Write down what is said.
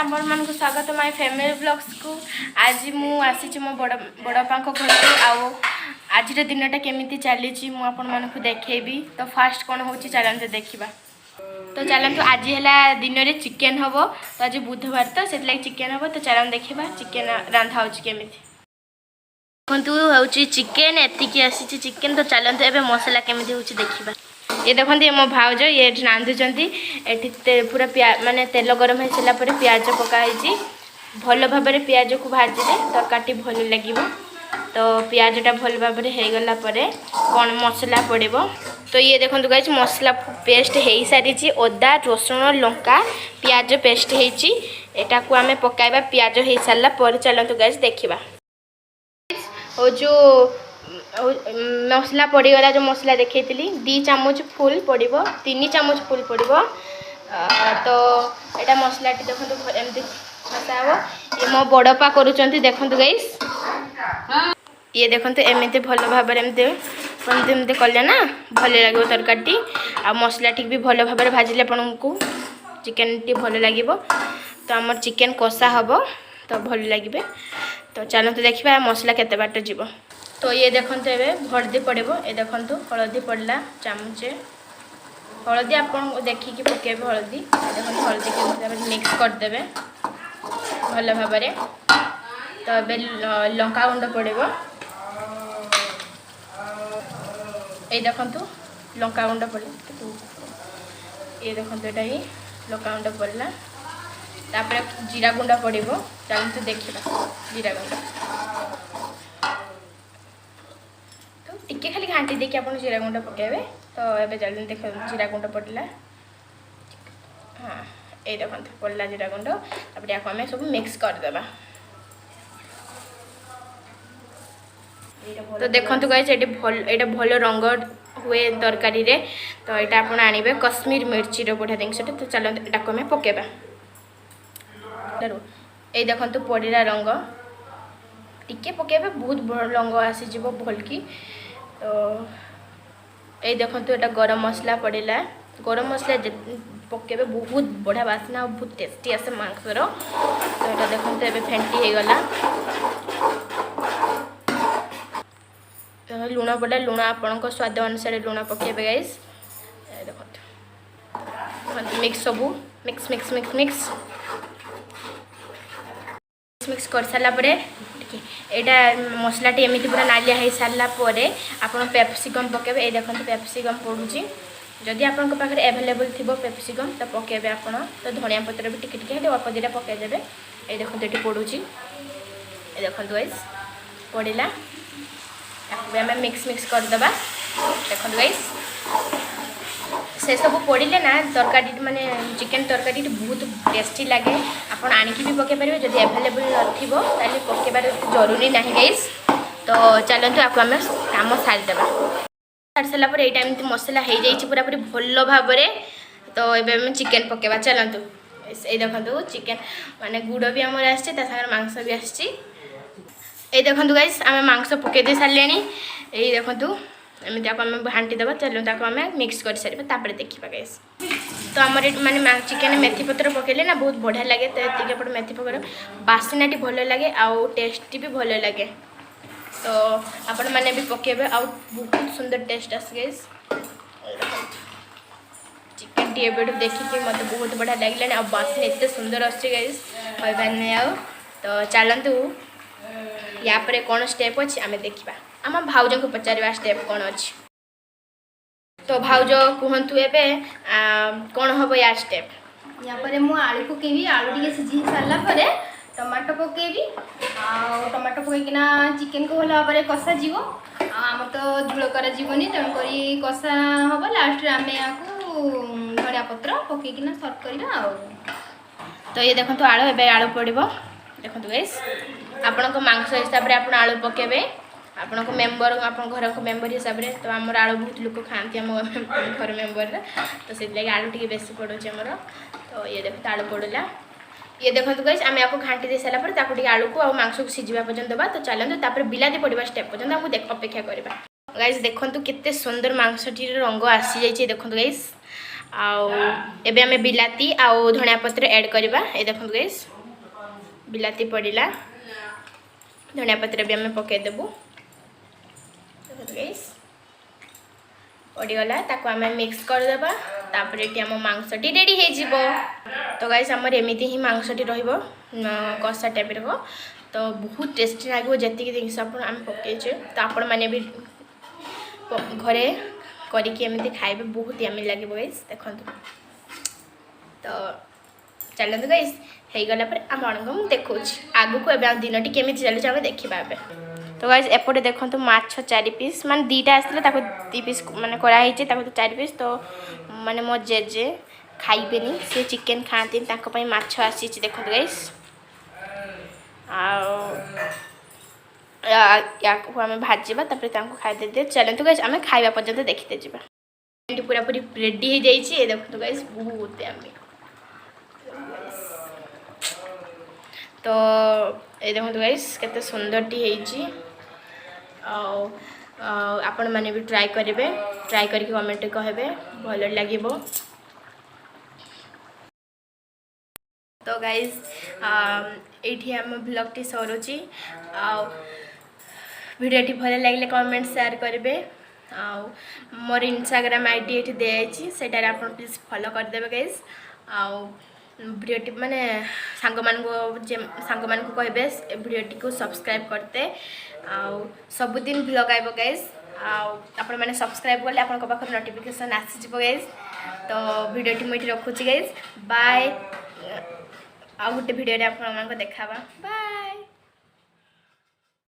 आपण मानक स्वागत माय फैमिली ब्लॉग्स को। आज मु आसी मो बड़पा घर को आज दिनटा केमी चली मुझे देखेबी। तो फास्ट कौन हो चलते देखा। तो चलतु आज है दिन में चिकेन हम। तो आज बुधवार तो से चिकेन हम। तो चल देखा चिकेन रांधा होमी देखु हूँ चिकेन एतिकी आसी चिकेन। तो चलते ए मसला केमी हो देखा। ये देखते मो भाउज ये रांधुंट ये पूरा माने तेल गरम हो सारापर पियाज पकाई भल भाव पियाज को भाजिले तरकारी भल लगे। तो पियाजटा भल भाव होगला कौन मसला पड़ो। तो ये देखो गाइज मसला पेस्ट हो सारी अदा रसुण लंका पियाज पेस्ट होटा को आम पकाइबा पियाज हो सारा पर। चलतु गाइज देखा और जो मसला पड़गला जो मसला देखी 2 चामच फुल पड़ो 3 चामच फुल पड़ो। तो यहाँ मसला देखो एमती मसा हम ये मो बड़पा करुँच देखु गाइस। ये देखो एमती भल भाव एमती कले ना भल लगे तरकारी आ मसला ठीक भी भल भाव भाजिले आपन को चिकेन टी भल लगे। तो आम चिकेन कषा हम तो भल लगे। तो चलते देखा मसला केते बाट जीव। तो ये देखो ये हलदी पड़ो। ये देखो हलदी पड़ला चामचे हलदी आप देखिए पकेबे हलदी। देखो हलदी के मिक्स करदे भल भाव। तो ये लंका गुंड पड़ो। ये देखो लंका गुंड पड़ ये देखो यहाँ ही लंका गुंड पड़ला। तापर जीरा गुंड पड़ो। चलते देखा जीरा गुंड टिके खाली घाटी देखिए आप जीरा गुंड पकेबे। तो ये जल्दी देख जीरा गुंड पड़ला। हाँ ये देखो पड़ला जीरा गुंड। तापर आम सब मिक्स करदे। तो देखो गाइस ये भल रंग हुए तरकारी रे। तो यहाँ आप आने कश्मीर मिर्ची बढ़िया जिनसा। तो चलते यहाँ आम पकेबा। ये देखो पड़ा रंग टिके पकेबे बहुत रंग आसीज भल की। तो ये देखो यहाँ गरम मसला पड़ेगा। गरम मसला पकेबे बहुत बढ़िया बास्ना बहुत टेस्टी आसे मांसर। तो यहाँ देखो ये फेंटी होगला। तो लुण पड़ा लुण आपण स्वाद अनुसार लुण पकेबे गाइस। देखो मिक्स सबू mix mix mix mix mix कर सारापर यहाँ मसलाटी एमती पूरा नालिया हो सारापर आप पेप्सिकम पकेबे। ये देखो पेप्सिकम पड़ूँ जदि आपन पाखे एभेलेबल थी पेप्सिकम तो पकेबे आप। तो धनिया पत्र भी टिके टिके अल्प दिटा पकईदेवे। ये देखो ये पड़ूँ ये देखो गाइस पड़ा आम मिक्स मिक्स करदे। देखो गाइस से सब पड़े ना तरकारी माने चिकेन तरकारी बहुत टेस्टी लगे। आप आणिकी भी पकई पारे जब एभेलेबल नथिबो ताले पकेबार जरूरी ना गाइस। तो चलतु आपको आम कम सारीदे सारी सारापर यहाँ मसला हो जाए पूरा पूरी भल भाव। तो ये चिकेन पकेबा। चलतु ये देखो चिकेन माने गुड़ भी आमर आसांगे मांस भी आसी। ये देखो गाइस आम मांस पकई दे सारे। ये देखो एमती आम घाटी देवा। चलो आम मिक्स कर सारे तापर देखा गाइस। तो आमर माने चिकेन मेथी पत्र पकेले ना बहुत बढ़िया लगे। तो ये आप मेथी पत्र बास्नाटी भल लगे आउ टेस्टी भी भल लगे। तो आपण मैंने भी पकेबे आउ बहुत सुंदर टेस्ट आस गाइस। चिकेन टी एबे देखिए मत बहुत बढ़िया लगे आ बास्ना एत सुंदर आस गाइस कहबार नहीं आउ। तो चलतु या पर कौन स्टेप अच्छे आम देखा। आम भाउज को पचार स्टेप कौन अच्छी। तो भाउज कहतु ए कौन हम या स्टेप। या पर मु आलू पकेबी। आलू टे सिझी सारापर टमाटो पकेबी। टमाटो पकईकिना चिकेन को भल भाव कषा जीव। आम तो झोल कर जीवनी तेणुक कषा हम लास्ट आम या धनिया पत्र पकईकिना सर्व करवा। तो ये देखो आलू ए आलू पड़ो। देखो गाइस आपण मांस हिसाब से आप आलू पकेबे आपण को मेम्बर आप घर को मेम्बर हिसाब से। तो आमर आलू बहुत लोग खाती आम घर मेम्बर। तो से लगे आलू टी बेसी पड़ो आमर। तो ये देखो आलू पड़ला। ये देखो गाइस आम आपको घाटी दे सारापर आलू को आ मांस को सिझा पर्यटन देवा। तो चलते बिलाती पड़ा स्टेप पर्यटन आमको अपेक्षा करवा। गाइस देखो केते सुंदर मांसटी रंग आसी जाइए। देखो गाइस आउ एबे आमे बिलाती आउ धनिया पत्र ऐड करबा ए देखो गाइस बिलाती पड़िला धनिया पत्र भी आमे पके देबू देखो गाइस पड़गला ताको आमे मिक्स कर देबा तापर एटी हम मांसटी रेडी हे जिवो तो गाइस हमर एमिति ही मांसटी रहइबो कसा टाइप रो तो बहुत टेस्टी लागो जति के जिंस अपन हम पके छे तो आपण माने भी घरे करिकी एमिति खाइबे बहुत यम्मी लागे गाइस देखंतु तो चलते गाइस हे गला पर आपको मुझे देखो आगु को एबे दिन टी केमी चलुच आम देखा ए तो गाइस एपटे देखो माछ 4 पीस मान 2टा आसला 2 पीस माने कराई तो 4 पीस तो माने मो जेजे खाइबेनी से चिकेन खाती माछ आसी देखो गाइस या आम भाजवा खाई दे चलते गाइस आम खाइबा पर्यंत देखते जा पूरा पूरी रेडी हो जाइए देखो गाइस बहुत यम्मी तो ये देखो गाइस केते सुंदर टी हेची आपण माने भी ट्राई करेंगे ट्राई करके कमेंट कहबे भल लागिबो तो गाइस एठी हम ब्लॉग टी सरुची वीडियो टी भल लागले कमेंट शेयर करेंगे मोर इंस्टाग्राम आईडी एठी देछि सेटार आपण प्लीज फॉलो कर देबे गाइस भिडियोटी माने सांग मान को कहबे भिडियोटी को सब्सक्राइब करते सबुदिन ब्लॉग आइबो गाइस आपण माने सब्सक्राइब करले आपण पाखर नोटिफिकेशन आसी जिवो गाइस तो भिडियोटी मुझे रखुची गाइस बाय आ गोटे भिडियो रे आपण मान को देखाबा बाय।